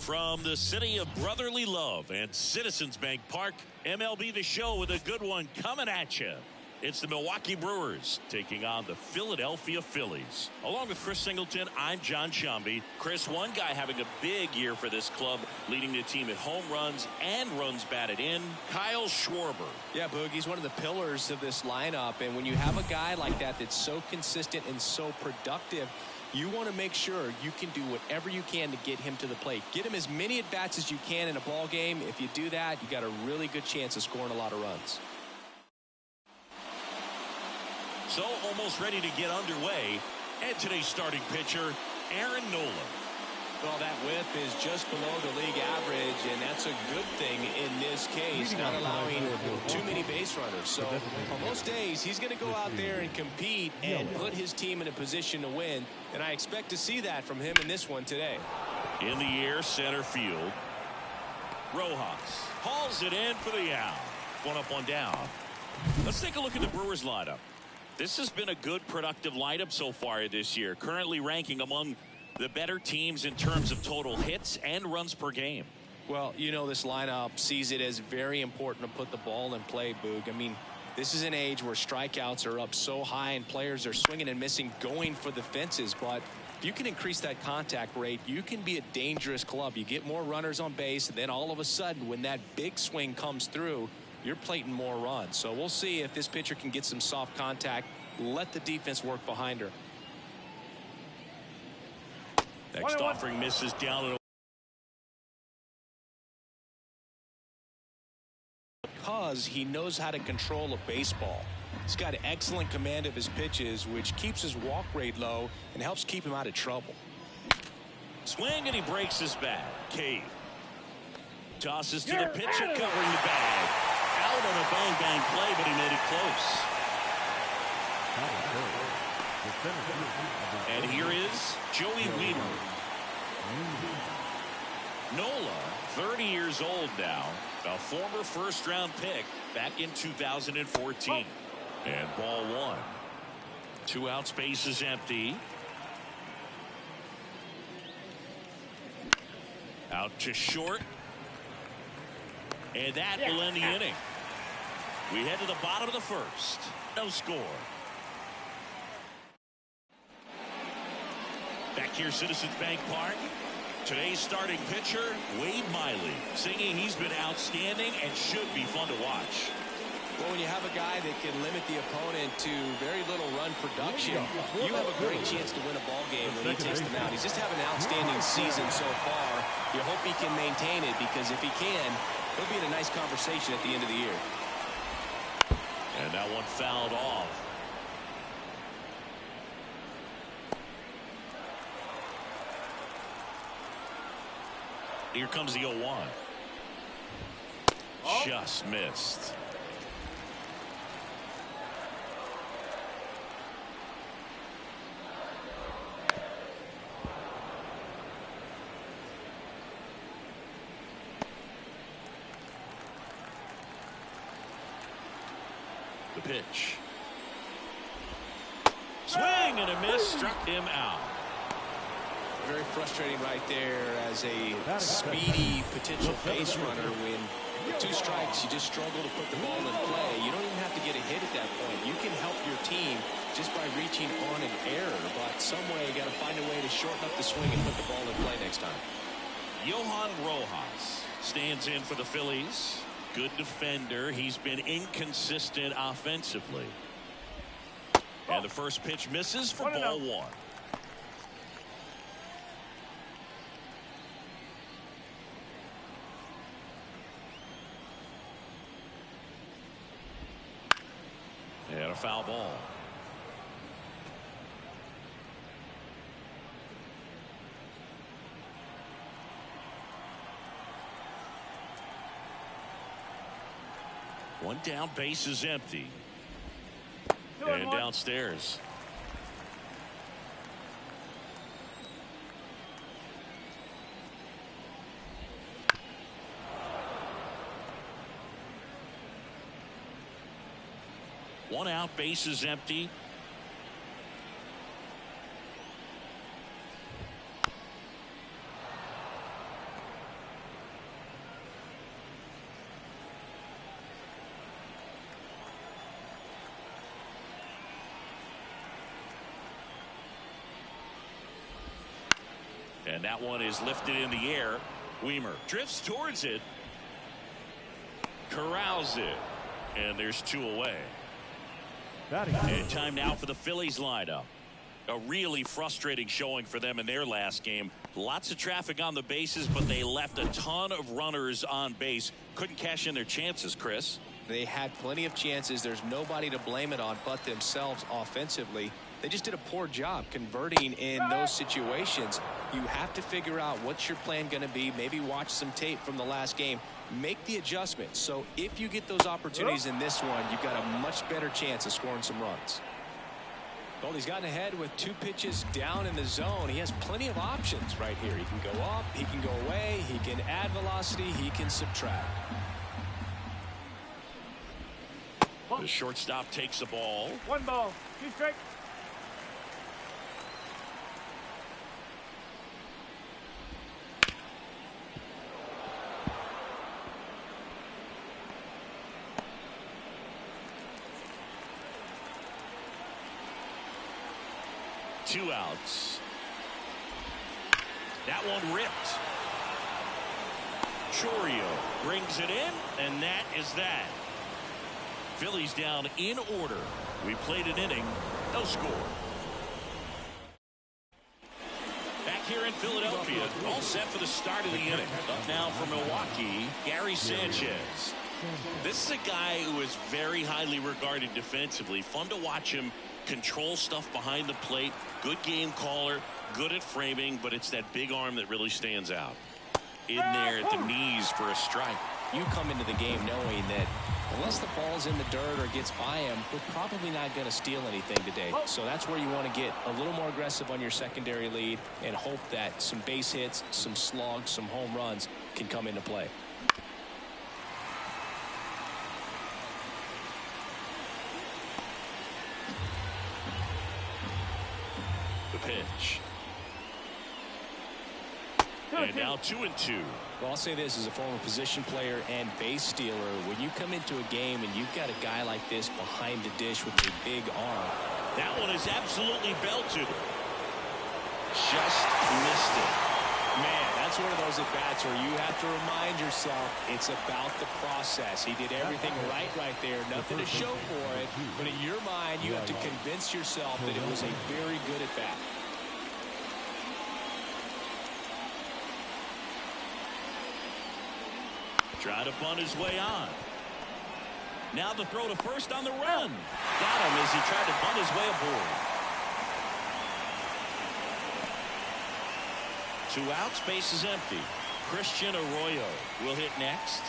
From the city of brotherly love and Citizens Bank Park, MLB The Show with a good one coming at you. It's the Milwaukee Brewers taking on the Philadelphia Phillies. Along with Chris Singleton, I'm John Shambi. Chris, one guy having a big year for this club, leading the team at home runs and runs batted in, Kyle Schwarber. Yeah, Boog, he's one of the pillars of this lineup, and when you have a guy like that that's so consistent and so productive, you want to make sure you can do whatever you can to get him to the plate. Get him as many at-bats as you can in a ball game. If you do that, you got a really good chance of scoring a lot of runs. So almost ready to get underway. And today's starting pitcher, Aaron Nola. Well, that whip is just below the league average, and that's a good thing in this case, not allowing too many base runners. So on most days, he's going to go out there and compete and put his team in a position to win, and I expect to see that from him in this one today. In the air, center field. Rojas hauls it in for the out. One up, one down. Let's take a look at the Brewers lineup. This has been a good, productive lineup so far this year, currently ranking among the better teams in terms of total hits and runs per game. Well, you know, this lineup sees it as very important to put the ball in play, Boog. I mean, this is an age where strikeouts are up so high and players are swinging and missing, going for the fences. But if you can increase that contact rate, you can be a dangerous club. You get more runners on base, and then all of a sudden, when that big swing comes through, you're plating more runs. So we'll see if this pitcher can get some soft contact, let the defense work behind her. Next offering misses down and because he knows how to control a baseball. He's got excellent command of his pitches, which keeps his walk rate low and helps keep him out of trouble. Swing, and he breaks his bat. Cave tosses to the pitcher, covering the bag. Out on a bang play, but he made it close. And here is Joey Wiemer. Nola, 30 years old now, a former first-round pick back in 2014. And ball one. 2 outs, base is empty. Out to short. And that will end the inning. We head to the bottom of the first. No score. Back here, Citizens Bank Park. Today's starting pitcher, Wade Miley, singing he's been outstanding and should be fun to watch. Well, when you have a guy that can limit the opponent to very little run production, you have a great chance to win a ball game when he takes them out. He's just having an outstanding season so far. You hope he can maintain it, because if he can, he'll be in a nice conversation at the end of the year. And that one fouled off. Here comes the 0-1. Just missed. The pitch. Swing and a miss, struck him out. Very frustrating right there as a speedy potential base runner. When with 2 strikes, you just struggle to put the ball in play. You don't even have to get a hit at that point. You can help your team just by reaching on an error, but some way you got to find a way to shorten up the swing and put the ball in play next time. Johan Rojas stands in for the Phillies. Good defender. He's been inconsistent offensively. And the first pitch misses for ball one. And a foul ball. One down, base is empty. And downstairs. One out, base is empty. And that one is lifted in the air. Weimer drifts towards it. Corrals it. And there's 2 away. And time now for the Phillies lineup. A really frustrating showing for them in their last game. Lots of traffic on the bases, but they left a ton of runners on base. Couldn't cash in their chances, Chris. They had plenty of chances. There's nobody to blame it on but themselves offensively. They just did a poor job converting in those situations. You have to figure out what's your plan going to be. Maybe watch some tape from the last game. Make the adjustments. So if you get those opportunities in this one, you've got a much better chance of scoring some runs. Well, he's gotten ahead with 2 pitches down in the zone. He has plenty of options right here. He can go up, he can go away, he can add velocity, he can subtract. The shortstop takes the ball. 1 ball, 2 strikes. Two outs. That one ripped. Chourio brings it in, and that is that. Phillies down in order. We played an inning, no score. Back here in Philadelphia, all set for the start of the inning. Up now for Milwaukee, Gary Sanchez. This is a guy who is very highly regarded defensively. Fun to watch him control stuff behind the plate. Good game caller, good at framing, but it's that big arm that really stands out. In there at the knees for a strike. You come into the game knowing that unless the ball's in the dirt or gets by him, we're probably not going to steal anything today. So that's where you want to get a little more aggressive on your secondary lead and hope that some base hits, some slugs, some home runs can come into play. The pitch. And now 2-2. Well, I'll say this as a former position player and base stealer. When you come into a game and you've got a guy like this behind the dish with a big arm. That one is absolutely belted. Just missed it. Man, that's one of those at-bats where you have to remind yourself it's about the process. He did everything right there. Nothing to show for it. But in your mind, you have to convince yourself that it was a very good at-bat. Try to bunt his way on. Now the throw to first on the run. Got him as he tried to bunt his way aboard. 2 outs, base is empty. Christian Arroyo will hit next.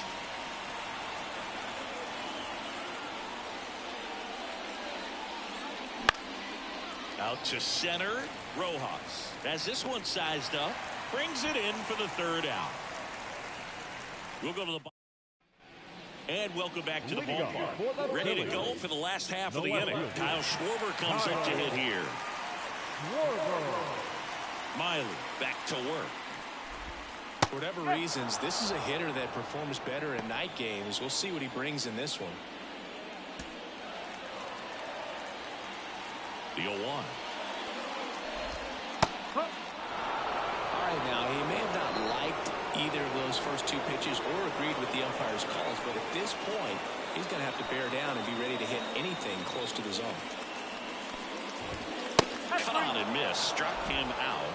Out to center. Rojas has this one sized up. Brings it in for the 3rd out. We'll go to the and welcome back to the ballpark. Ready to go for the last half of the inning. Kyle Schwarber comes up to hit here. Miley back to work. For whatever reasons, this is a hitter that performs better in night games. We'll see what he brings in this one. The 0-1. All right, now he may have not liked either of those first 2 pitches or agreed with the umpire's calls, but at this point he's going to have to bear down and be ready to hit anything close to the zone. Cut on and miss. Struck him out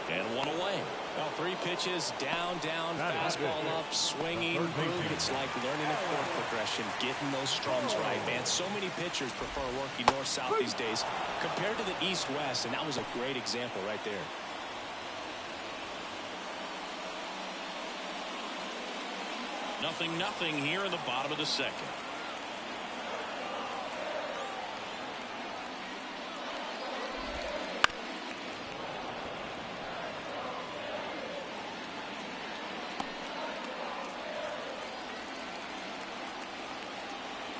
and 1 away. Well, 3 pitches down, fastball up, swinging. It's like learning a chord progression, getting those strums right, man. So many pitchers prefer working north-south these days compared to the east-west, and that was a great example right there. Nothing here in the bottom of the 2nd.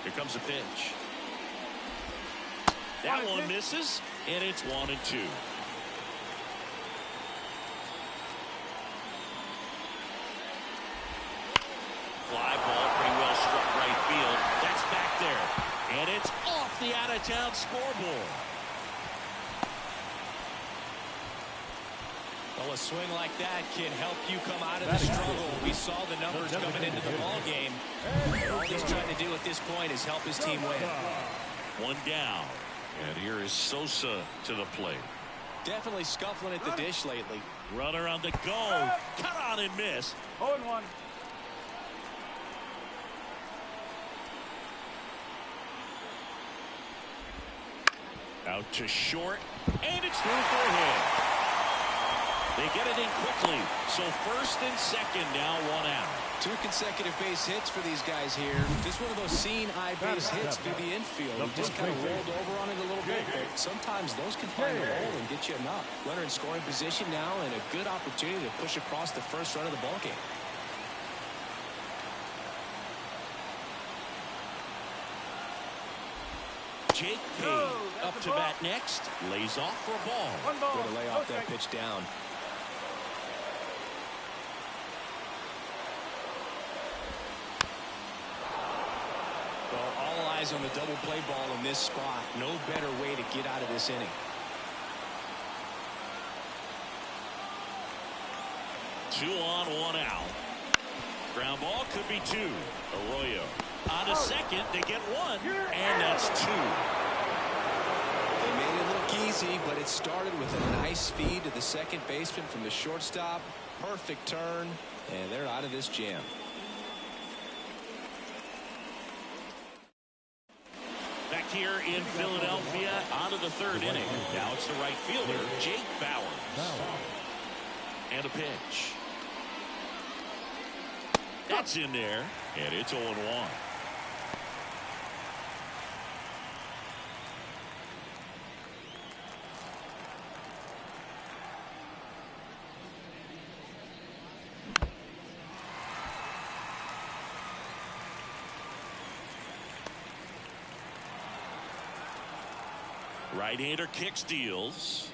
Here comes a pitch. That one misses, and it's 1-2. Fly ball, pretty well struck right field. That's back there. And it's off the out-of-town scoreboard. Well, a swing like that can help you come out of the struggle. We saw the numbers coming into the ball game. All he's trying to do at this point is help his team win. One down. And here is Sosa to the plate. Definitely scuffling at the dish lately. Runner on the go. Cut on and miss. 0-1. Out to short. And it's through for a hit. They get it in quickly. So first and second now, one out. 2 consecutive base hits for these guys here. Just one of those seeing eye base hits through the infield. He just kind of rolled over on it a little bit, but sometimes those can find a hole and get you enough. Runner in scoring position now and a good opportunity to push across the first run of the ball game. Jake Payne up to bat next. Lays off for a ball. Way to lay off that pitch down. Well, all eyes on the double play ball in this spot. No better way to get out of this inning. Two on, one out. Ground ball could be 2. Arroyo on to second. They get 1, and that's 2. They made it look easy, but it started with a nice feed to the second baseman from the shortstop. Perfect turn, and they're out of this jam. Back here in Philadelphia, on to the 3rd inning. Now it's the right fielder, Jake Bauers. And a pitch. That's in there, and it's 0-1. Right-hander kicks, deals.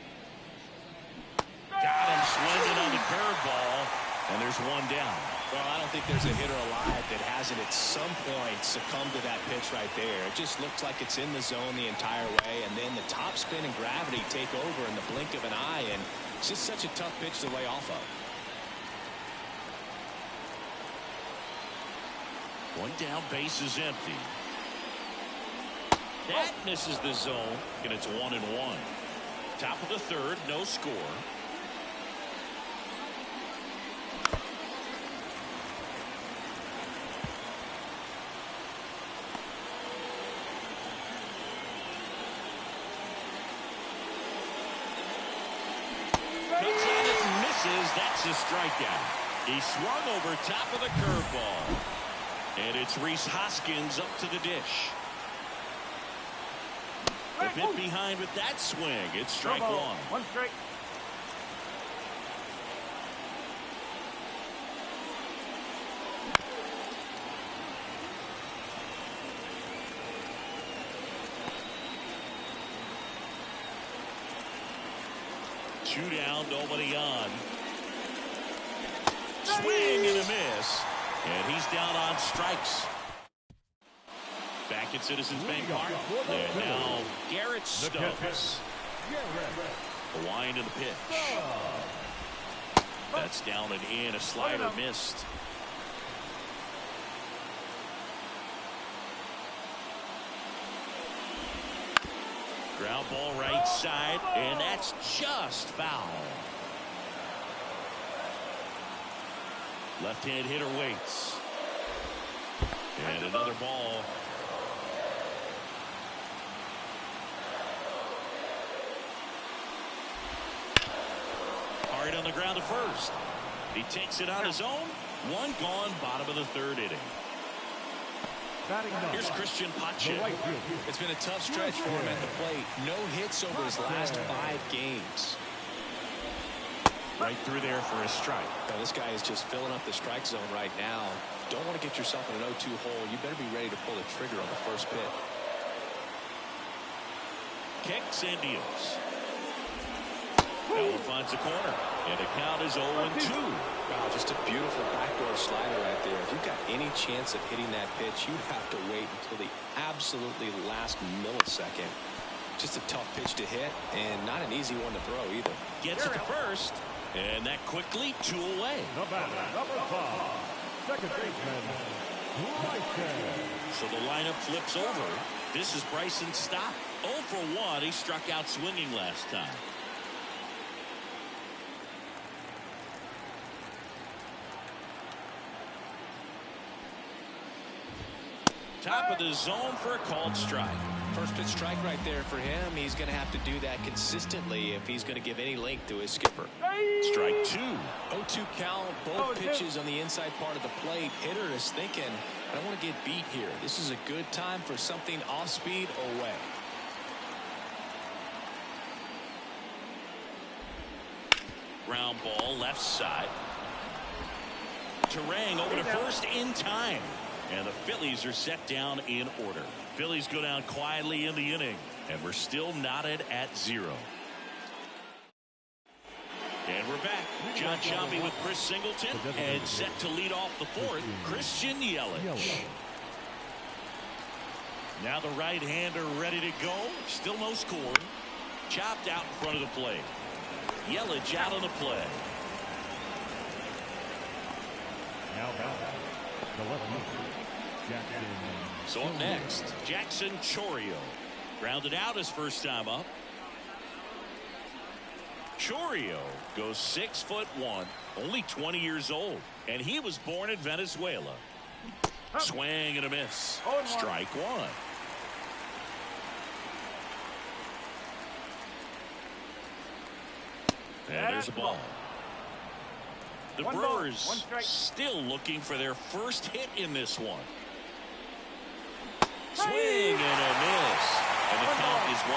Got him swinging on the curveball, and there's 1 down. Well, I don't think there's a hitter alive that hasn't at some point succumbed to that pitch right there. It just looks like it's in the zone the entire way, and then the top spin and gravity take over in the blink of an eye, and it's just such a tough pitch to lay off of. 1 down, base is empty. That misses the zone, and it's 1-1. Top of the 3rd, no score. Cuts on it and misses. That's a strikeout. He swung over top of the curveball. And it's Rhys Hoskins up to the dish. A bit behind with that swing. It's strike 1. 1 strike. Two down, nobody on. Swing and a miss. And he's down on strikes. Back at Citizens Bank Park. And now Garrett Stubbs. The wind of the pitch. That's down and in. A slider missed. Ground ball right side, and that's just foul. Left-hand hitter waits. And another ball. Hard on the ground to first. He takes it on his own. 1 gone, bottom of the 3rd inning. Here's Christian Pache. It's been a tough stretch for him at the plate. No hits over his last 5 games. Right through there for a strike. Now, this guy is just filling up the strike zone right now. Don't want to get yourself in an 0-2 hole. You better be ready to pull the trigger on the first pitch. Kicks and deals. Allen finds the corner, and the count is 0-2. Wow, just a beautiful backdoor slider right there. If you've got any chance of hitting that pitch, you'd have to wait until the absolutely last millisecond. Just a tough pitch to hit, and not an easy one to throw either. Gets it to first. And that quickly 2 away. The batter, number 5, second baseman, Bryson. So the lineup flips over. This is Bryson's stop. 0 for 1. He struck out swinging last time. Top of the zone for a called strike. First pitch strike right there for him. He's going to have to do that consistently if he's going to give any length to his skipper. Strike 2. 0-2 count, both pitches on the inside part of the plate. Hitter is thinking, I don't want to get beat here. This is a good time for something off speed away. Ground ball left side. Terang over to first in time. And the Phillies are set down in order. Phillies go down quietly in the inning. And we're still knotted at 0. And we're back. John Sciambi with Chris Singleton. And set to lead off the 4th, Christian Yelich. Now the right-hander ready to go. Still no score. Chopped out in front of the plate. Yelich out on the play. Now back, the left fielder, Jackson. So up next, Jackson Chourio. Grounded out his first time up. Chourio goes 6'1", only 20 years old, and he was born in Venezuela. Swing and a miss. Strike 1. And there's a ball. The Brewers still looking for their first hit in this one. Swing and a miss. And the count is 1-2.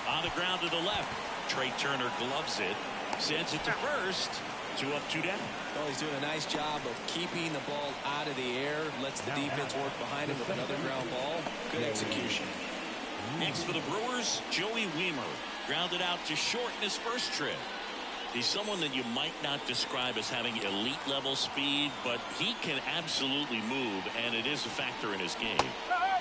On the ground to the left. Trey Turner gloves it. Sends it to first. 2 up, 2 down. Well, he's doing a nice job of keeping the ball out of the air. Lets the defense work behind him with another ground ball. Good execution. Next for the Brewers, Joey Wiemer. Grounded out to short in his first trip. He's someone that you might not describe as having elite level speed, but he can absolutely move, and it is a factor in his game.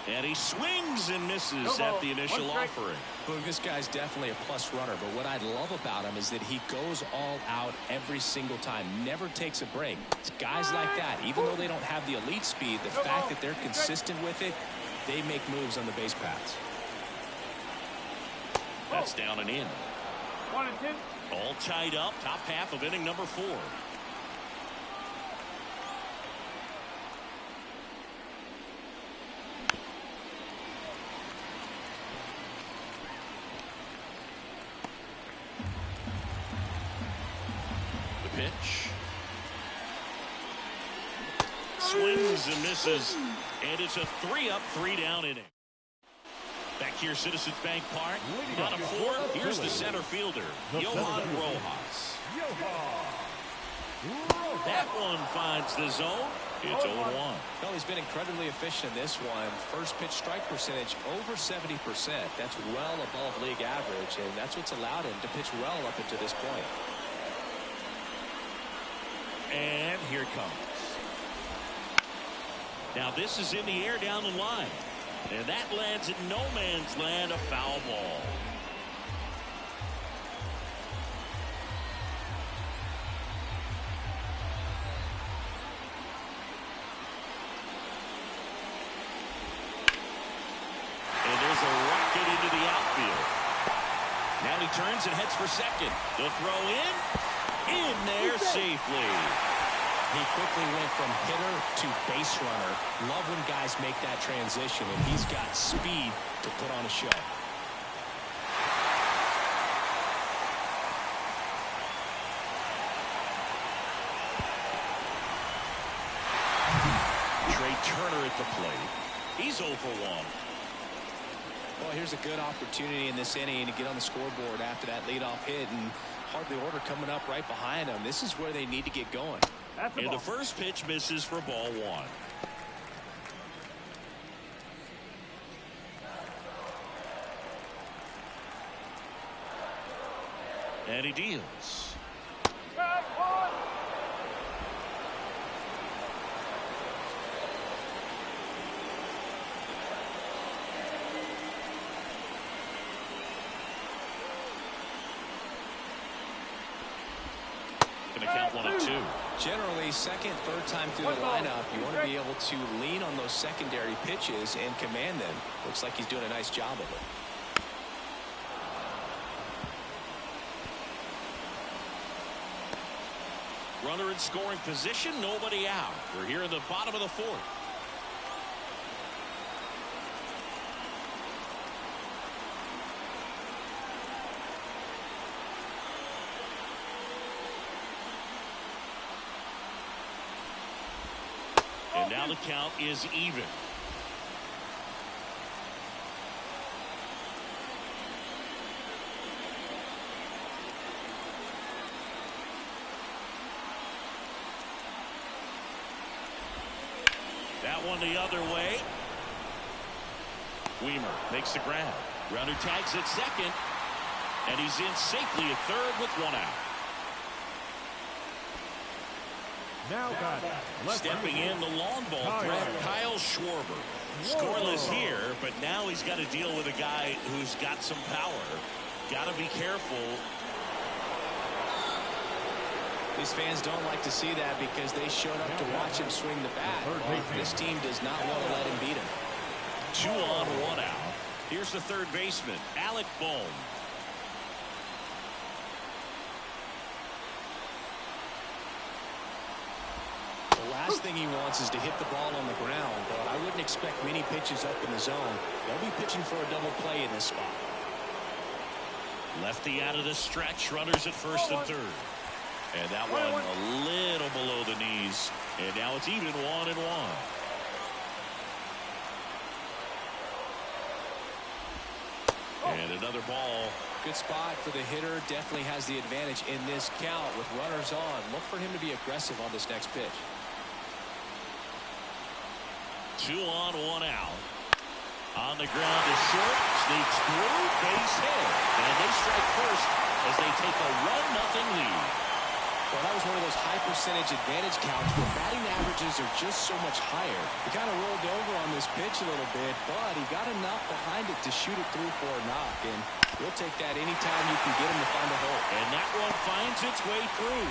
And he swings and misses at the initial offering. Boog, this guy's definitely a plus runner, but what I love about him is that he goes all out every single time, never takes a break. It's guys like that, even though they don't have the elite speed, the fact that they're consistent with it, they make moves on the base paths. That's down and in. 1-2. All tied up, top half of inning number 4. The pitch. Swings and misses. And it's a 3 up, 3 down inning. Back here, Citizens Bank Park. On a 4, here's the center fielder, Johan Rojas. That one finds the zone. It's 0-1. Well, he's been incredibly efficient in this one. First pitch strike percentage over 70%. That's well above league average, and that's what's allowed him to pitch well up until this point. And here it comes. Now this is in the air down the line. And that lands at no man's land, a foul ball. And there's a rocket into the outfield. Now he turns and heads for second. The throw in there safely. He quickly went from hitter to base runner. Love when guys make that transition, and he's got speed to put on a show. Trey Turner at the plate. He's 0 for 1. Well, here's a good opportunity in this inning to get on the scoreboard after that leadoff hit, and hardly order coming up right behind them. This is where they need to get going. And the first pitch misses for ball 1. And he deals. count 1-2. Generally, second, third time through the lineup, you want to be able to lean on those secondary pitches and command them. Looks like he's doing a nice job of it. Runner in scoring position, nobody out. We're here in the bottom of the fourth. And now the count is even. That one the other way. Weimer makes the grab. Runner tags at second. And he's in safely at third with one out. Now got Stepping in the long ball threat, Kyle Schwarber. Scoreless here, but now he's got to deal with a guy who's got some power. Got to be careful. These fans don't like to see that because they showed up to watch him swing the bat. Well, this team does not want to let him beat him. 2 on, 1 out. Here's the third baseman, Alec Bohm. The last thing he wants is to hit the ball on the ground, but I wouldn't expect many pitches up in the zone. They'll be pitching for a double play in this spot. Lefty out of the stretch, runners at first and third. And that one a little below the knees. And now it's even 1-1. And another ball. Good spot for the hitter. Definitely has the advantage in this count with runners on. Look for him to be aggressive on this next pitch. 2 on, 1 out. On the ground is short. Sneaks through. Base hit. And they strike first as they take a 1-0 lead. Well, that was one of those high percentage advantage counts where batting averages are just so much higher. He kind of rolled over on this pitch a little bit, but he got enough behind it to shoot it through for a knock. And we'll take that anytime you can get him to find a hole. And that one finds its way through.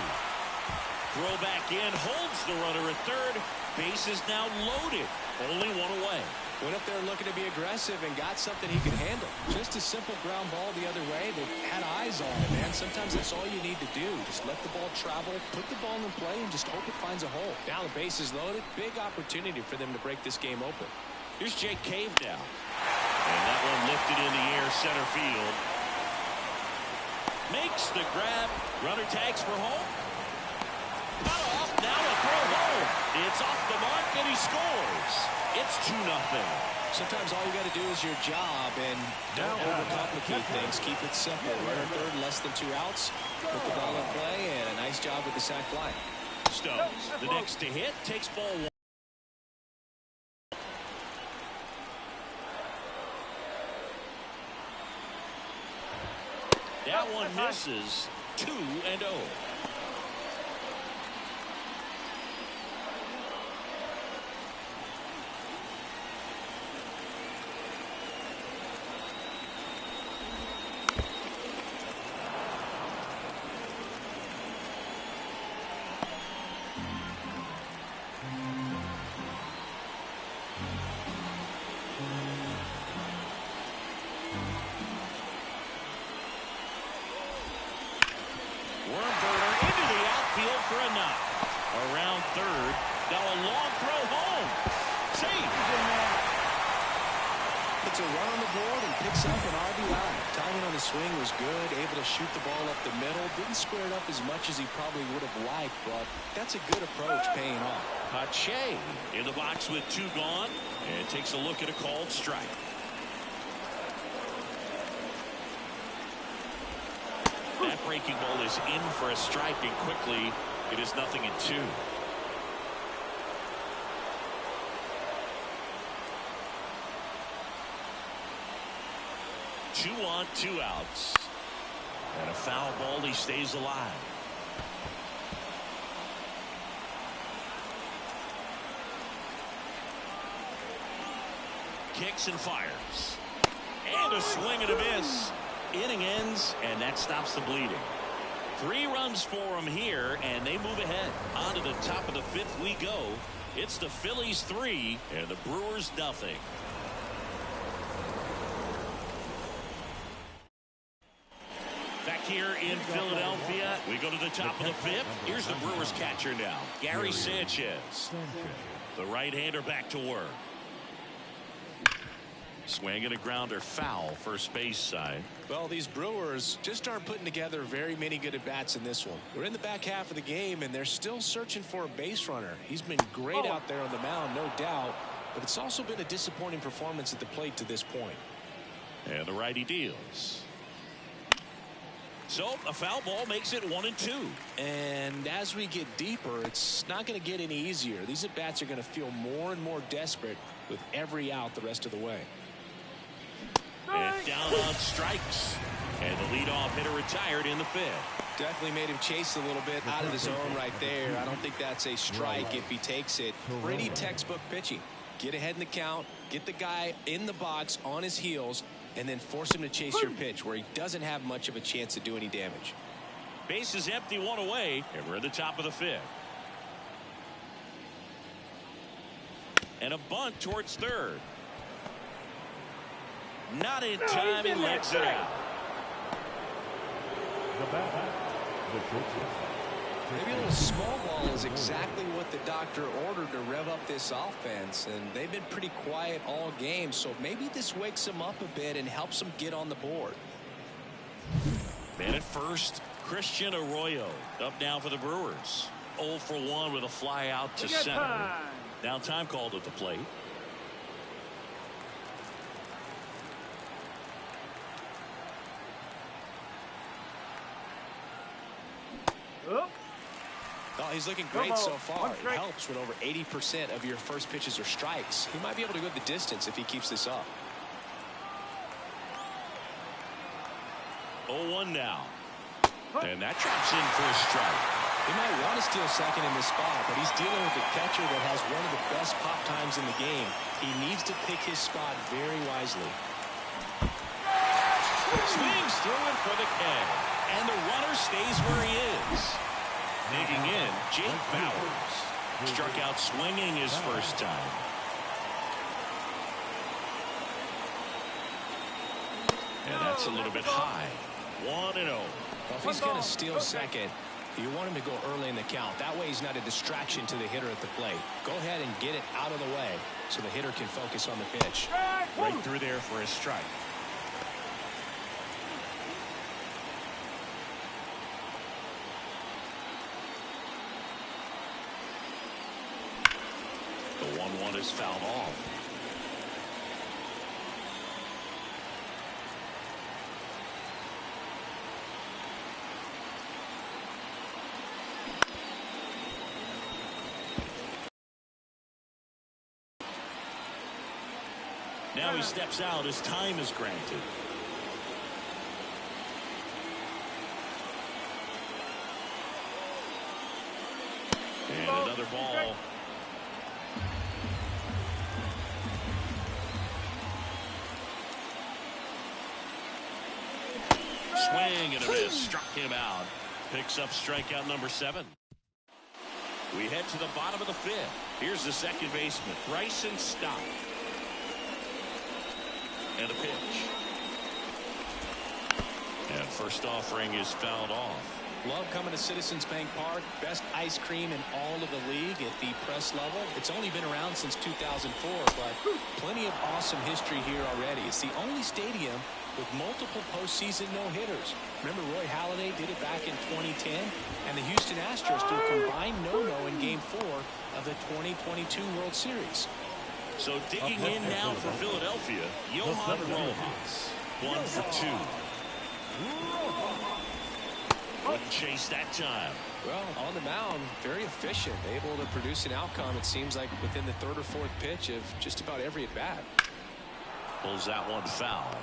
Throw back in, holds the runner at third. Base is now loaded. Only one away. Went up there looking to be aggressive and got something he could handle. Just a simple ground ball the other way. They had eyes on it, man. Sometimes that's all you need to do. Just let the ball travel, put the ball in play, and just hope it finds a hole. Now the base is loaded. Big opportunity for them to break this game open. Here's Jake Cave now. And that one lifted in the air center field. Makes the grab. Runner tags for home. Cut off. Now a throw home. It's off the mark and he scores. It's 2-0. Sometimes all you got to do is your job and don't overcomplicate things. Keep it simple. Runner third, less than 2 outs. Put the ball in play, and a nice job with the sac fly. Stones, the next to hit, takes ball 1. That one misses. 2-0. For a knock. Around third. Now a long throw home. Safe. Puts a run on the board and picks up an RBI. Timing on the swing was good. Able to shoot the ball up the middle. Didn't square it up as much as he probably would have liked, but that's a good approach paying off. Pache in the box with 2 gone and takes a look at a called strike. That breaking ball is in for a strike, and quickly it is 0-2. Two on, 2 outs. And a foul ball, he stays alive. Kicks and fires. And a swing and a miss. Inning ends, and that stops the bleeding. 3 runs for them here, and they move ahead. On to the top of the 5th we go. It's the Phillies 3 and the Brewers nothing. Back here in Philadelphia, we go to the top of the 5th. Here's the Brewers catcher now, Gary Sanchez. The right-hander back to work. Swing and a grounder, foul, first base side. Well, these Brewers just aren't putting together very many good at-bats in this one. We're in the back half of the game, and they're still searching for a base runner. He's been great out there on the mound, no doubt, but it's also been a disappointing performance at the plate to this point. And the righty deals. So a foul ball makes it 1-2. And as we get deeper, it's not going to get any easier. These at-bats are going to feel more and more desperate with every out the rest of the way. And down on strikes. And the leadoff hitter retired in the 5th. Definitely made him chase a little bit out of the zone right there. I don't think that's a strike if he takes it. Pretty textbook pitching. Get ahead in the count, get the guy in the box on his heels, and then force him to chase your pitch where he doesn't have much of a chance to do any damage. Base is empty, 1 away, and we're at the top of the 5th. And a bunt towards 3rd. Not in time, he lets it out. Maybe a little small ball is exactly what the doctor ordered to rev up this offense, and they've been pretty quiet all game, so maybe this wakes them up a bit and helps them get on the board. Man at first, Christian Arroyo up now for the Brewers. 0 for 1 with a fly out to center. Now time called at the plate. Oh, he's looking great so far. It helps when over 80% of your first pitches are strikes. He might be able to go the distance if he keeps this up. 0-1 now. And that drops in for a strike. He might want to steal second in this spot, but he's dealing with a catcher that has one of the best pop times in the game. He needs to pick his spot very wisely. Swings through it for the K. And the runner stays where he is. Digging in, Jake Bowers. Struck out swinging his first time. And that's a little bit high. 1-0. Well, if he's going to steal second, you want him to go early in the count. That way he's not a distraction to the hitter at the plate. Go ahead and get it out of the way so the hitter can focus on the pitch. Right through there for a strike. The 1-1 is fouled off. Now he steps out as time is granted. And another ball. Swing and a miss. Struck him out. Picks up strikeout number 7. We head to the bottom of the 5th. Here's the second baseman, Bryson Stott. And a pitch. And first offering is fouled off. Love coming to Citizens Bank Park. Best ice cream in all of the league at the press level. It's only been around since 2004, but plenty of awesome history here already. It's the only stadium with multiple postseason no-hitters. Remember Roy Halladay did it back in 2010, and the Houston Astros threw a combined no-no in Game 4 of the 2022 World Series. So digging in now for Philadelphia, Johan Rojas. 1 for 2. Wouldn't chase that time. Well, on the mound, very efficient, able to produce an outcome, it seems like, within the 3rd or 4th pitch of just about every at-bat. Pulls that one foul.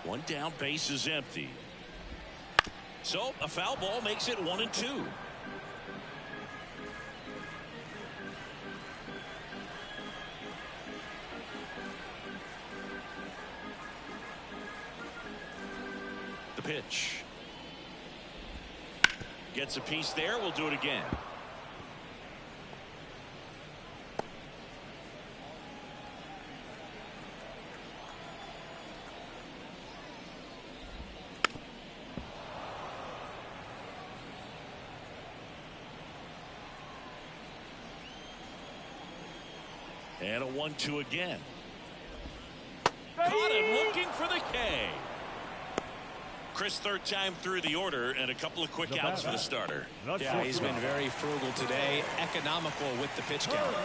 One down, base is empty. So a foul ball makes it 1-2. pitch. Gets a piece there. We'll do it again. And a 1-2 again. Caught him looking for the K. Chris, third time through the order and a couple of quick outs for the starter. Yeah, he's been very frugal today, economical with the pitch count.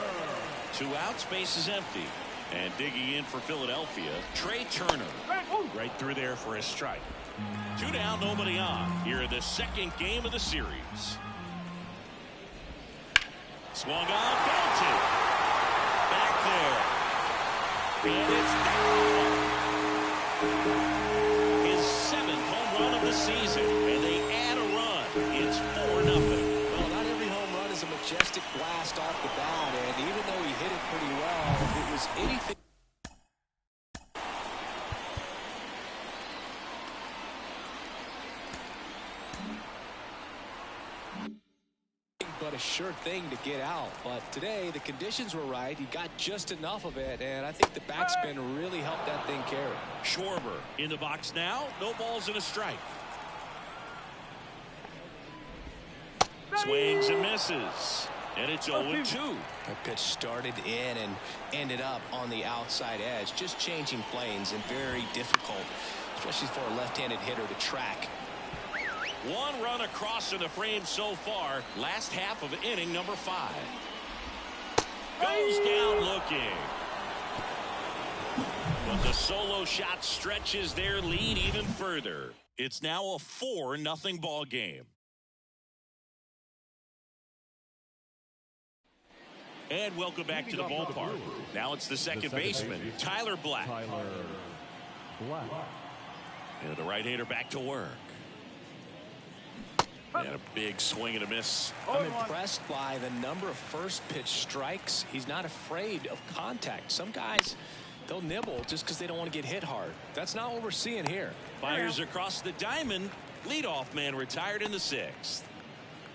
2 outs, base is empty. And digging in for Philadelphia, Trey Turner. Right through there for a strike. 2 down, nobody on. Here in the second game of the series. Swung on, belted. Back there. And it's down. His 7th home run of the season. And they add a run. It's 4-0. Well, not every home run is a majestic blast off the bat. And even though he hit it pretty well, if it was anything but a sure thing to get out. But today the conditions were right. He got just enough of it, and I think the backspin really helped that thing carry. Schwarber in the box now. No balls and a strike. Swings and misses. And it's 0-2. That pitch started in and ended up on the outside edge. Just changing planes and very difficult, especially for a left-handed hitter to track. 1 run across in the frame so far. Last half of inning number 5. Goes down looking. But the solo shot stretches their lead even further. It's now a 4-0 ball game. And welcome back to the ballpark. Now it's the second baseman, Tyler Black. And the right-hander back to work. And a big swing and a miss. I'm impressed by the number of first pitch strikes. He's not afraid of contact. Some guys, they'll nibble just because they don't want to get hit hard. That's not what we're seeing here. Fires across the diamond. Leadoff man retired in the 6th.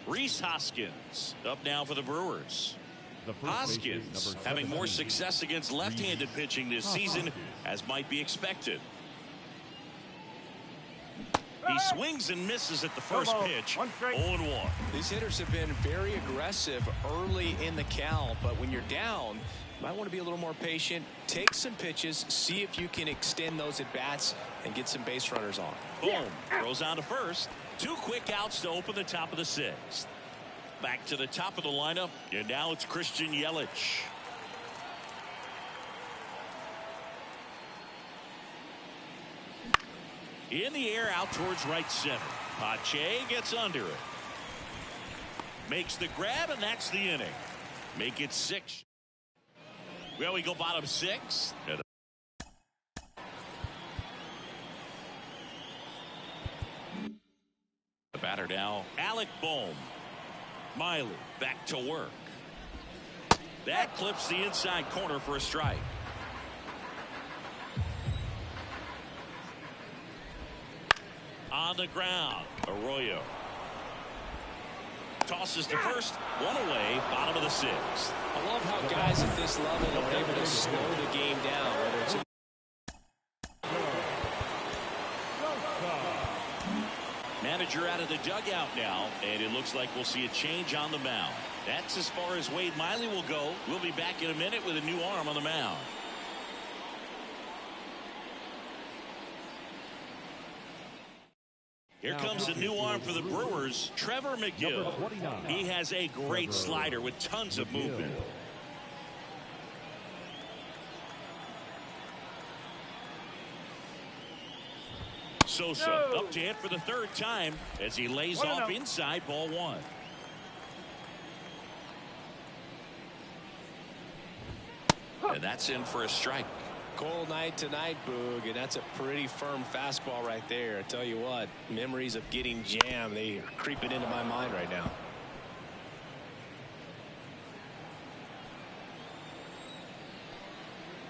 Rhys Hoskins up now for the Brewers. Hoskins having more success against left-handed pitching this season as might be expected. He swings and misses at the first pitch. 0-1. These hitters have been very aggressive early in the count, but when you're down, you might want to be a little more patient. Take some pitches, see if you can extend those at bats and get some base runners on. Boom. Throws on to first. 2 quick outs to open the top of the 6th. Back to the top of the lineup, and now it's Christian Yelich. In the air out towards right center. Pache gets under it. Makes the grab, and that's the inning. Make it 6. Well, we go bottom 6. The batter now, Alec Bohm. Miley back to work. That clips the inside corner for a strike. On the ground, Arroyo tosses to first. 1 away, bottom of the 6th. I love how guys at this level are able to slow the game down, whether it's Manager out of the dugout now, and it looks like we'll see a change on the mound. That's as far as Wade Miley will go. We'll be back in a minute with a new arm on the mound. Here comes a new arm for the Brewers, Trevor McGill. He has a great slider with tons of movement. Sosa up to hit for the 3rd time as he lays off inside, ball 1. And that's in for a strike. Cold night tonight, Boog, and that's a pretty firm fastball right there. I tell you what, memories of getting jammed, they are creeping into my mind right now.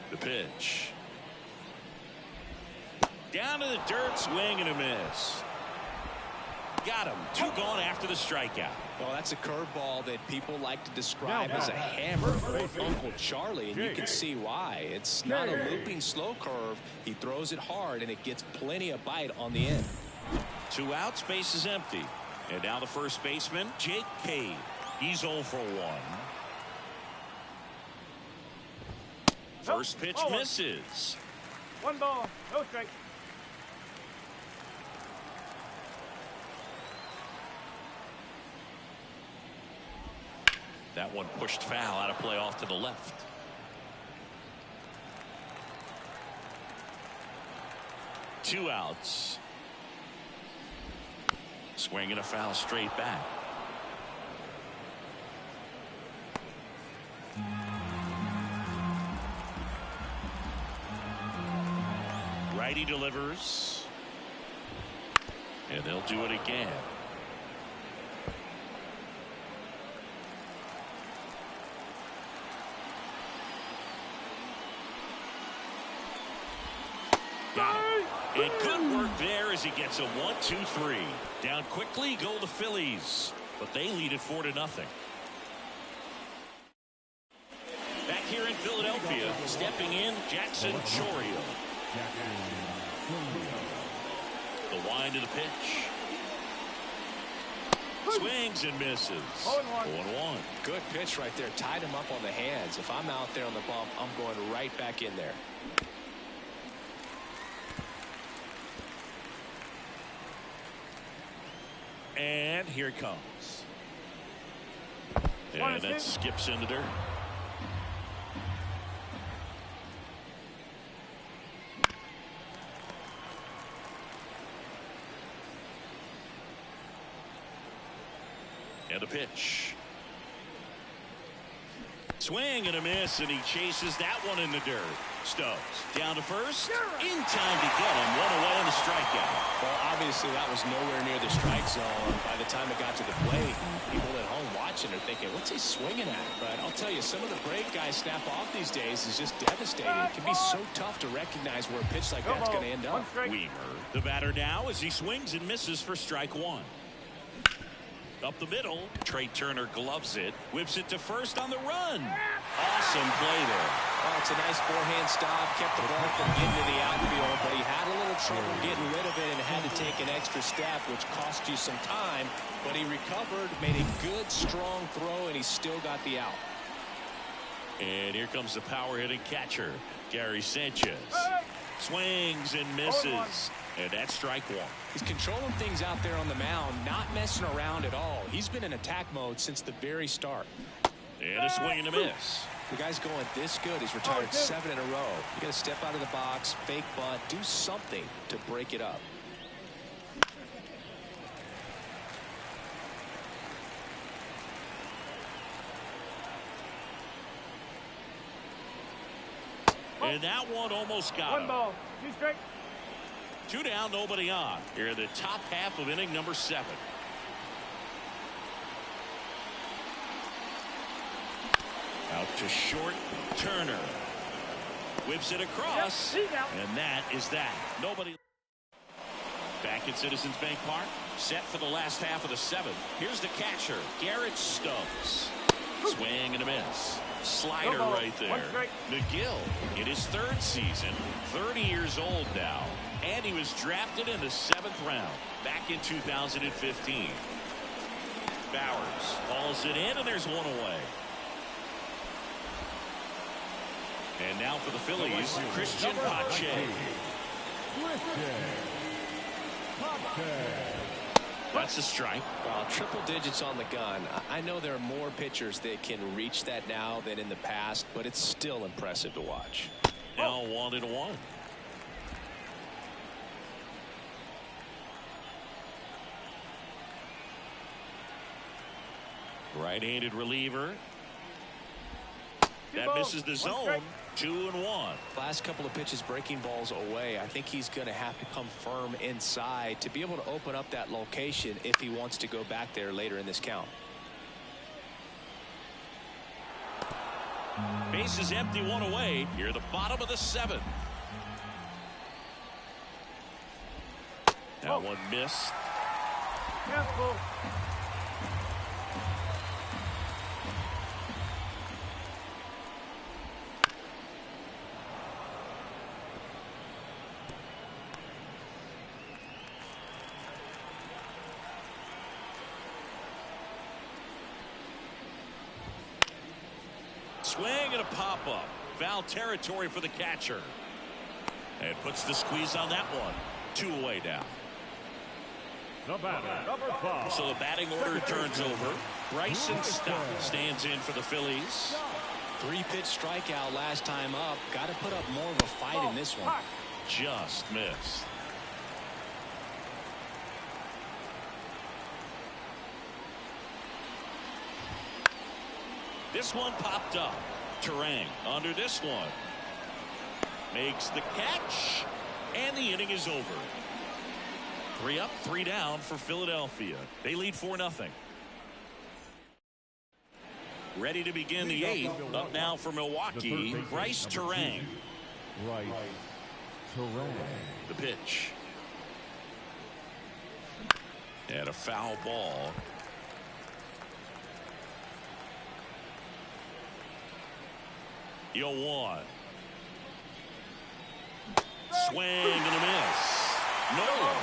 The pitch. Down to the dirt, swing and a miss. Got him. 2 gone after the strikeout. Well, that's a curveball that people like to describe as a hammer for Uncle Charlie, and you can see why. It's not a looping slow curve. He throws it hard, and it gets plenty of bite on the end. 2 outs, base is empty. And now the first baseman, Jake Cade. He's 0 for 1. First pitch misses. 1 ball, no strike. That one pushed foul, out of play off to the left. Two outs. Swing and a foul straight back. Righty delivers. And they'll do it again. Got him. And good work there as he gets a 1-2-3. Down quickly go the Phillies, but they lead it 4-0. Back here in Philadelphia, stepping in, Jackson Chourio. The wind to the pitch. Swings and misses. 0-1. Good pitch right there. Tied him up on the hands. If I'm out there on the bump, I'm going right back in there. And here it comes. And that skips into dirt. And a pitch. Swing and a miss, and he chases that one in the dirt. Stokes down to first. In time to get him. 1 away on the strikeout. Well, obviously that was nowhere near the strike zone. By the time it got to the plate, people at home watching are thinking, what's he swinging at? But I'll tell you, some of the break guys snap off these days is just devastating. It can be so tough to recognize where a pitch like that's going to end up. Weimer, the batter now, as he swings and misses for strike 1. Up the middle, Trey Turner gloves it, whips it to first on the run. Awesome play there. Well, it's a nice forehand stop, kept the ball from getting to the outfield, but he had a little trouble getting rid of it and had to take an extra step, which cost you some time, but he recovered, made a good, strong throw, and he still got the out. And here comes the power-hitting catcher, Gary Sanchez. Swings and misses. And that's strike 1. He's controlling things out there on the mound, not messing around at all. He's been in attack mode since the very start. And a swing and a miss. The guy's going this good. He's retired 7 in a row. You got to step out of the box, fake bunt, do something to break it up. And that one almost got him. 1 ball, 2 strikes. 2 down, nobody on. Here in the top half of inning number 7. Out to short, Turner. Whips it across. And that is that. Nobody. Back at Citizens Bank Park. Set for the last half of the 7th. Here's the catcher, Garrett Stubbs. Swing and a miss. Slider right there. McGill in his 3rd season, 30 years old now, and he was drafted in the 7th round back in 2015. Bowers hauls it in, and there's 1 away. And now for the Phillies, Christian Pache. That's a strike. Well, triple digits on the gun. I know there are more pitchers that can reach that now than in the past, but it's still impressive to watch. Now 1-1. Right-handed reliever. That misses the zone. 2-1. Last couple of pitches breaking balls away. I think he's going to have to come firm inside to be able to open up that location if he wants to go back there later in this count. Base is empty, 1 away. Here at the bottom of the 7th. That one missed. Careful. Swing and a pop-up. Foul territory for the catcher. And puts the squeeze on that one. 2 away now. The batter, number 5. So the batting order turns over. Bryson Stott stands in for the Phillies. 3-pitch strikeout last time up. Got to put up more of a fight in this one. Just missed. This one popped up. Terang under this one. Makes the catch. And the inning is over. 3 up, 3 down for Philadelphia. They lead 4-0. Ready to begin the 8th. Up now for Milwaukee, Bryce Terang. The pitch. And a foul ball. Yo, 1. Swing and a miss. Nolan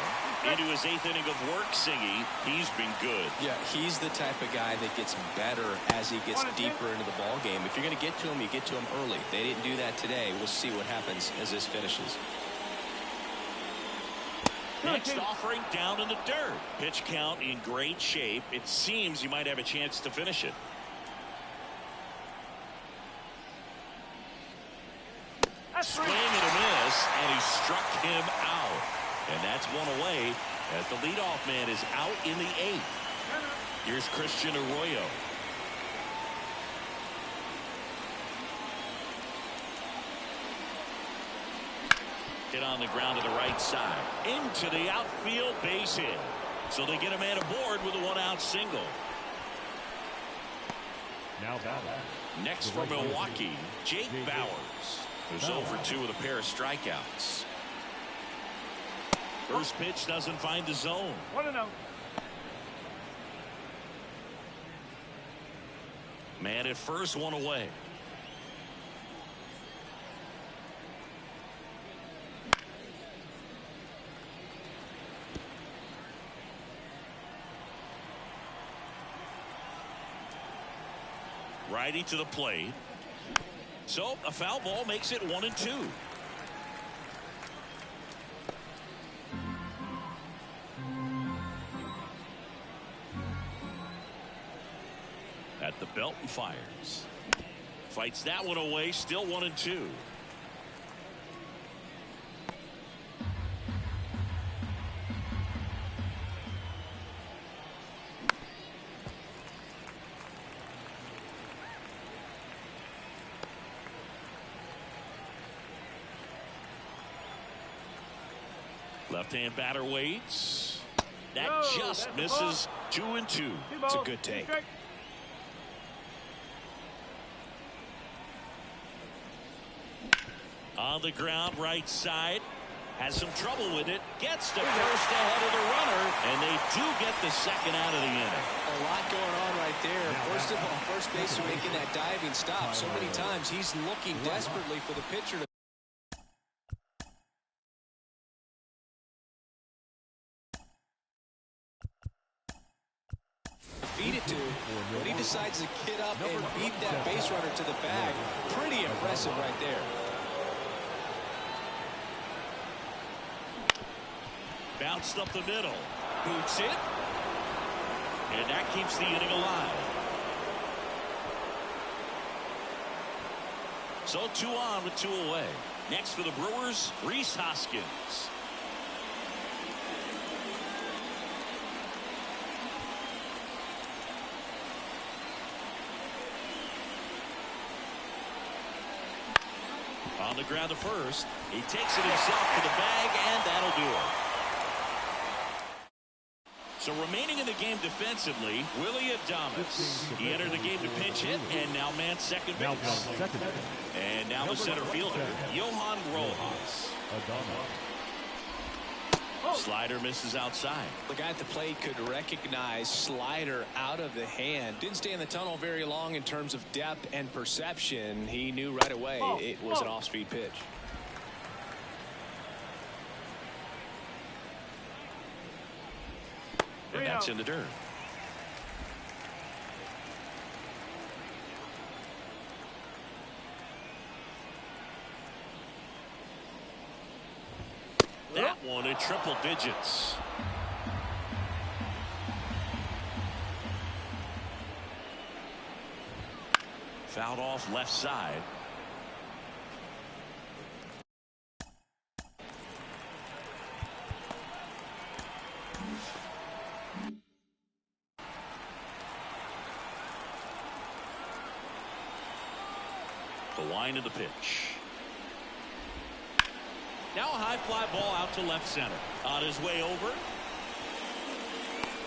into his 8th inning of work, Singy. He's been good. Yeah, he's the type of guy that gets better as he gets deeper into the ball game. If you're going to get to him, you get to him early. They didn't do that today. We'll see what happens as this finishes. Next offering down in the dirt. Pitch count in great shape. It seems you might have a chance to finish it. Swing and a miss, and he struck him out. And that's 1 away as the leadoff man is out in the 8th. Here's Christian Arroyo. Hit on the ground to the right side. Into the outfield, base hit. So they get a man aboard with a 1-out single. Now batting. Next for Milwaukee, Jake Bauers, who's over 2 with a pair of strikeouts. First pitch doesn't find the zone. 1-0. Man at first, 1 away. Righty to the plate. So a foul ball makes it 1-2. At the belt and fires. Fights that one away. Still 1-2. Left-hand batter waits. That just misses. 2-2. It's a good take. On the ground, right side. Has some trouble with it. Gets to first ahead of the runner. And they do get the second out of the inning. A lot going on right there. First of all, first baseman making that diving stop. So many times he's looking desperately for the pitcher to feed it to, but he decides to get up and beat that base runner to the bag. Pretty impressive right there. Bounced up the middle. Boots it. And that keeps the inning alive. So 2 on with 2 away. Next for the Brewers, Rhys Hoskins. On the ground to first. He takes it himself to the bag, and that'll do it. So remaining in the game defensively, Willie Adames. He entered the game to pinch hit, and now man second base. And now the center fielder, Johan Rojas. Slider misses outside. The guy at the plate could recognize slider out of the hand. Didn't stay in the tunnel very long in terms of depth and perception. He knew right away it was an off-speed pitch. And that's in the dirt. That one in triple digits. Fouled off left side. The wind of the pitch. Now a high fly ball out to left center. On his way over.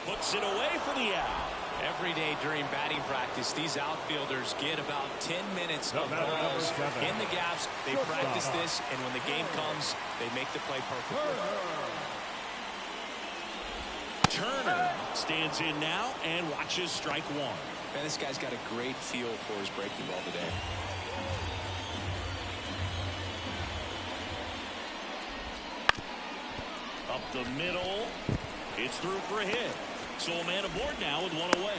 Puts it away for the out. Every day during batting practice, these outfielders get about 10 minutes of balls in the gaps. They practice this, and when the game comes, they make the play perfectly. Turner stands in now and watches strike one. Man, this guy's got a great feel for his breaking ball today. Up the middle. It's through for a hit. So a man aboard now with one away.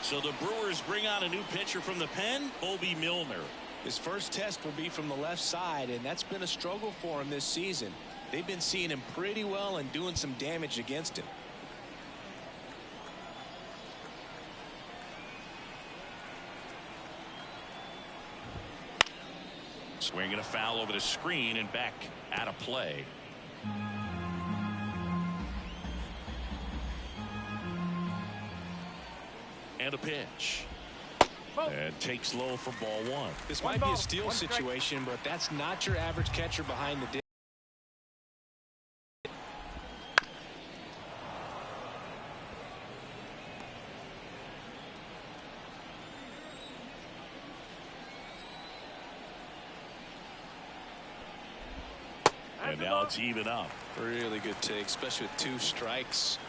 So the Brewers bring on a new pitcher from the pen, Bobby Milner. His first test will be from the left side, and that's been a struggle for him this season. They've been seeing him pretty well and doing some damage against him. Swinging a foul over the screen and back out of play. And a pitch. And takes low for ball one. This might be a steal situation, but that's not your average catcher behind the dish. And now it's even up. Really good take, especially with 2 strikes.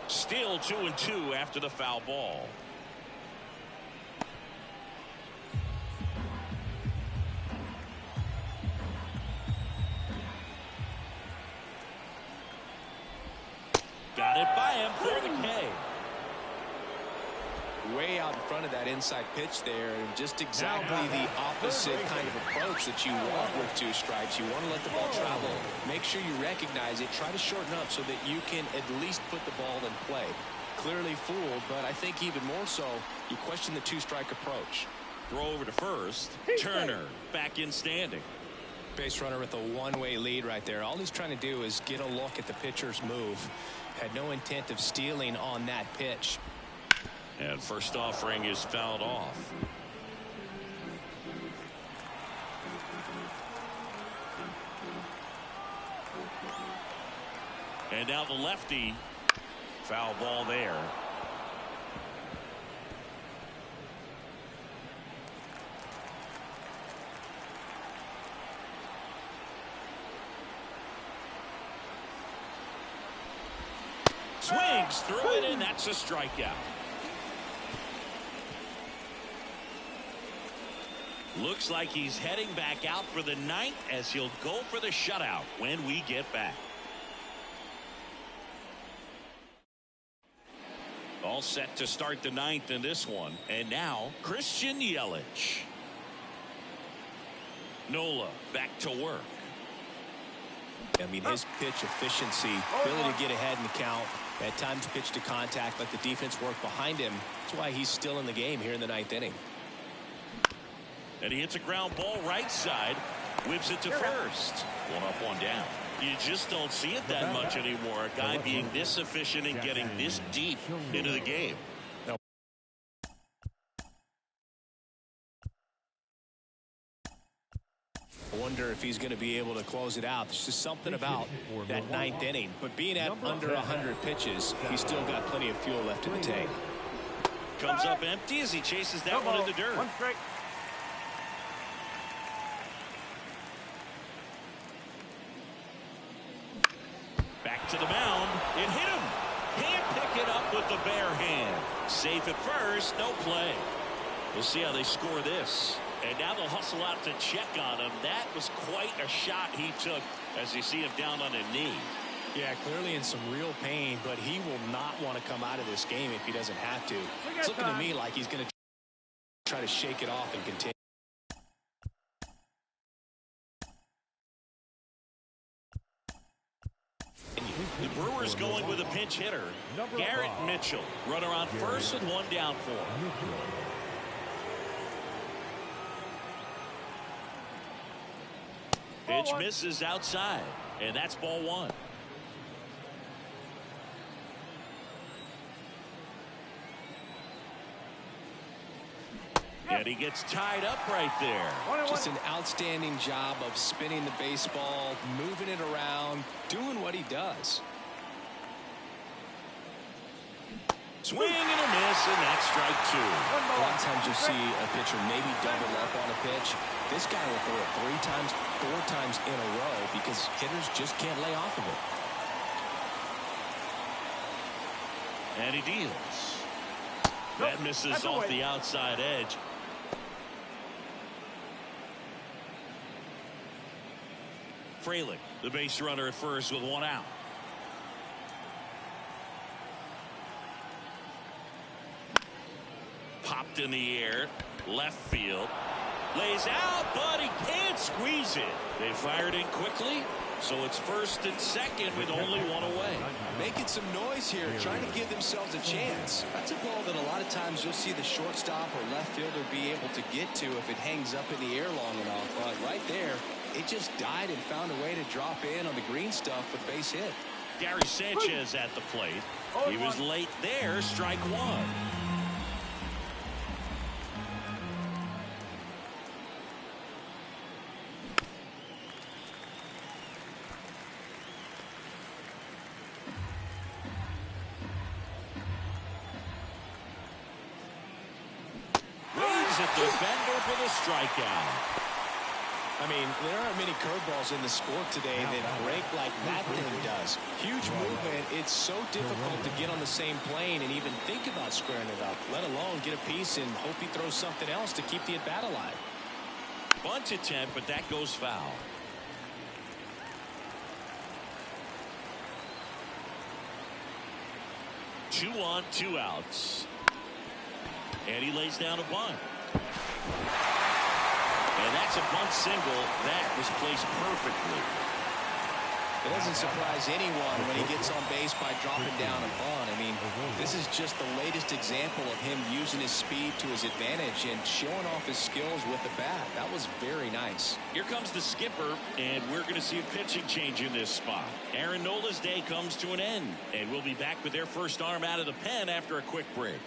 Still 2-2 after the foul ball. Got it by him for the K. Way out in front of that inside pitch there, and just exactly the opposite kind of approach that you want with 2 strikes. You want to let the ball travel, make sure you recognize it, try to shorten up so that you can at least put the ball in play. Clearly fooled, but I think even more so, you question the 2-strike approach. Throw over to first. Turner back in standing. Base runner with a one-way lead right there. All he's trying to do is get a look at the pitcher's move. Had no intent of stealing on that pitch. And first offering is fouled off. And now the lefty. Foul ball there. Swings through it, and that's a strikeout. Looks like he's heading back out for the 9th as he'll go for the shutout when we get back. All set to start the 9th in this one. And now Christian Yelich. Nola back to work. I mean, his pitch efficiency, ability to get ahead in the count, at times pitch to contact, let the defense work behind him. That's why he's still in the game here in the 9th inning. And he hits a ground ball right side, whips it to first. One up, one down. You just don't see it that much anymore. A guy being this efficient and getting this deep into the game. wonder if he's going to be able to close it out. There's just something about that ninth inning. But being at under 100 pitches, he's still got plenty of fuel left in the tank. Comes up empty as he chases that one in the dirt. One strike. Back to the mound. It hit him. Can't pick it up with the bare hand. Safe at first. No play. We'll see how they score this. And now they'll hustle out to check on him. That was quite a shot he took as you see him down on a knee. Yeah, clearly in some real pain, but he will not want to come out of this game if he doesn't have to. It's looking to me like he's going to try to shake it off and continue. The Brewers going with a pinch hitter. Garrett Mitchell. Runner on first with one down for him. Pitch misses outside, and that's ball one. And he gets tied up right there. Just an outstanding job of spinning the baseball, moving it around, doing what he does. Swing and a miss, and that's strike two. A lot of times you'll see a pitcher maybe double up on a pitch. This guy will throw it 3 times, 4 times in a row because hitters just can't lay off of it. And he deals. That misses off the outside edge. Frelick, the base runner at first with one out. Popped in the air, left field. Lays out, but he can't squeeze it. They fired in quickly, so it's first and second with only one away. Making some noise here, trying to give themselves a chance. That's a ball that a lot of times you'll see the shortstop or left fielder be able to get to if it hangs up in the air long enough. But right there, it just died and found a way to drop in on the green stuff with base hit. Gary Sanchez at the plate. He was late there, strike one. Defender for the strikeout. I mean, there aren't many curveballs in the sport today that break like that thing does. Huge movement. It's so difficult to get on the same plane and even think about squaring it up, let alone get a piece and hope he throws something else to keep the at-bat alive. Bunt attempt, but that goes foul. Two on, 2 outs. And he lays down a bunt. And that's a bunt single. That was placed perfectly. It doesn't surprise anyone when he gets on base by dropping down a bunt. I mean, this is just the latest example of him using his speed to his advantage and showing off his skills with the bat. That was very nice. Here comes the skipper, and we're going to see a pitching change in this spot. Aaron Nola's day comes to an end, and we'll be back with their first arm out of the pen after a quick break.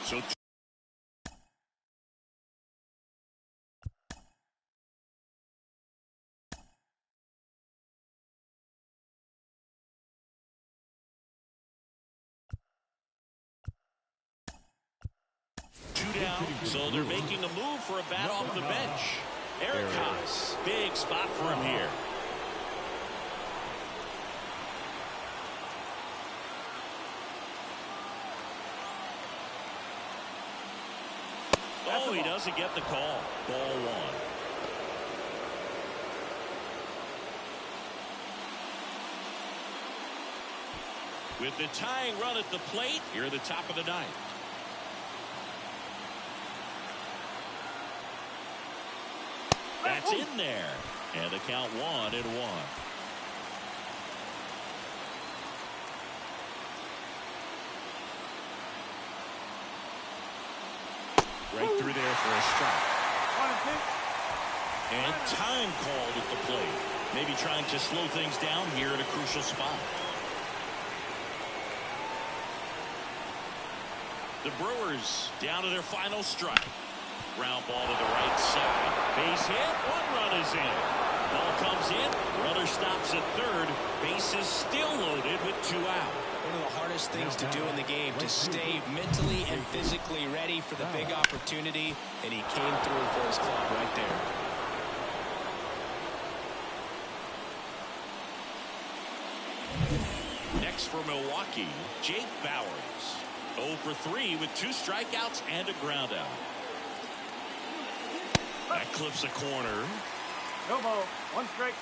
So two down, so they're making a move for a bat off the bench. Eric Haas, big spot for him here. Oh, he doesn't get the call. Ball one. With the tying run at the plate, here at the top of the ninth. That's in there. And the count 1-1. Right through there for a strike. And time called at the plate. Maybe trying to slow things down here at a crucial spot. The Brewers down to their final strike. Ground ball to the right side. Base hit. One run is in. Ball comes in. Runner stops at third. Base is still loaded with 2 out. One of the hardest things to do in the game, to stay mentally and physically ready for the big opportunity, and he came through for his club right there. Next for Milwaukee, Jake Bauers. 0 for 3 with 2 strikeouts and a ground out. That clips a corner. No ball. 1 strike.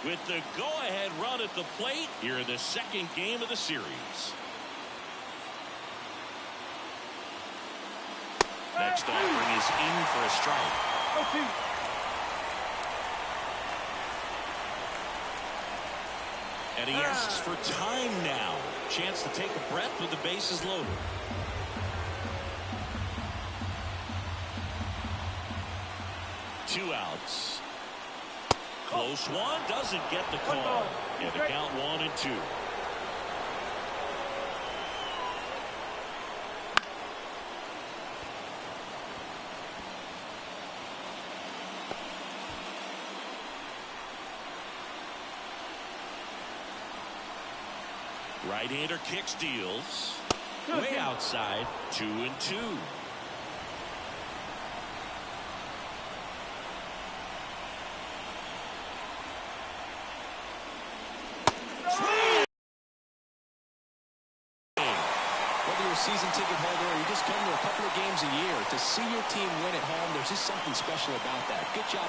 With the go-ahead run at the plate here in the second game of the series. Next offering is in for a strike. Okay. And he asks for time now. Chance to take a breath with the bases loaded. Two outs. Close one, doesn't get the call. And the count 1-2. Right-hander kicks, deals. Way outside, 2-2. Whether you're a season ticket holder or you just come to a couple of games a year, to see your team win at home, there's just something special about that. Good job.